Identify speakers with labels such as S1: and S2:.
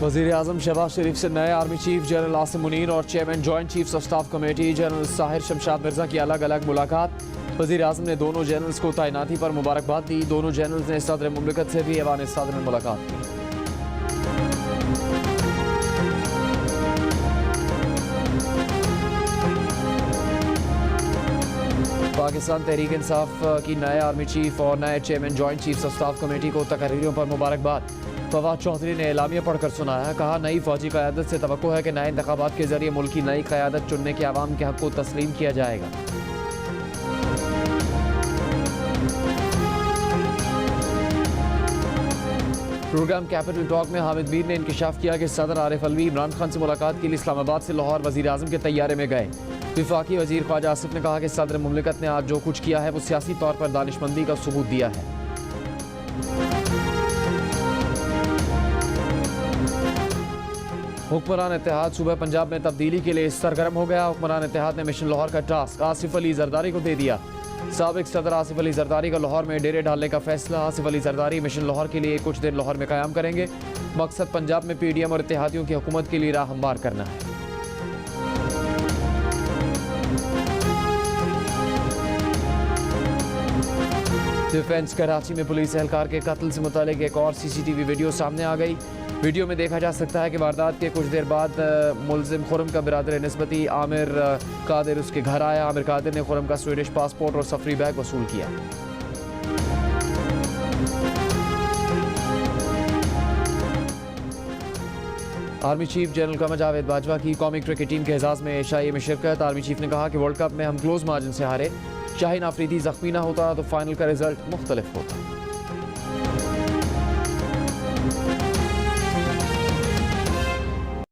S1: वज़ीर आज़म शहबाज शरीफ से नए army chief general Asim Munir और chairman joint chiefs of staff committee general Sahir Shamshad Mirza की अलग अलग मुलाकात। वज़ीर आज़म ने दोनों जनरल्स को तैनाती पर मुबारकबाद दी। दोनों जनरल्स ने सदर मुमलिकत से भी ऐवान सदर में मुलाकात की। पाकिस्तान तहरीक इंसाफ की नए आर्मी चीफ और नए chairman joint chiefs of staff committee को तकरीरों पर मुबारकबाद। फवाद चौधरी ने एलामिया पढ़कर सुनाया। कहा, नई फौजी क़यादत से तवक्को है कि नए इंतखाबात के जरिए मुल्क की नई क़यादत चुनने के अवाम के हक़ को तस्लीम किया जाएगा। प्रोग्राम कैपिटल टॉक में हामिद मीर ने इंकशाफ किया कि सदर आरिफ अलवी इमरान खान से मुलाकात के लिए इस्लामाबाद से लाहौर वज़ीर आज़म के तैयारे में गए। विफाकी वज़ीर ख्वाजा आसिफ ने कहा कि सदर मुमलिकत ने आज जो कुछ किया है वो सियासी तौर पर दानिशमंदी का सबूत दिया है। हुक्मरान इत्तेहाद सूबा पंजाब में तब्दीली के लिए सरगर्म हो गया। हुक्मरान इत्तेहाद ने मिशन लाहौर का टास्क आसिफ अली जरदारी को दे दिया। साबिक सदर आसिफ अली जरदारी का लाहौर में डेरे डालने का फैसला। आसिफ अली जरदारी मिशन लाहौर के लिए कुछ दिन लाहौर में क़याम करेंगे। मकसद पंजाब में PDM और इत्तेहादियों की हुकूमत के लिए राह हमवार करना है। डिफेंस कराची में पुलिस एहलकार के कत्ल से मुतालिक एक और CCTV वीडियो सामने आ गई। वीडियो में देखा जा सकता है कि वारदात के कुछ देर बाद मुलजिम खुरम का बिरादर निस्बती आमिर कादिर उसके घर आया। आमिर कादिर ने खुरम का स्वीडिश पासपोर्ट और सफरी बैग वसूल किया। Army chief general Qamar Javed Bajwa की कौमी क्रिकेट टीम के एजाज़ में एशियाई में शिरकत। आर्मी चीफ ने कहा कि वर्ल्ड कप में हम क्लोज मार्जिन से हारे। शाहीन आफरीदी जख्मी ना होता तो फाइनल का रिजल्ट मुख्तलिफ होता।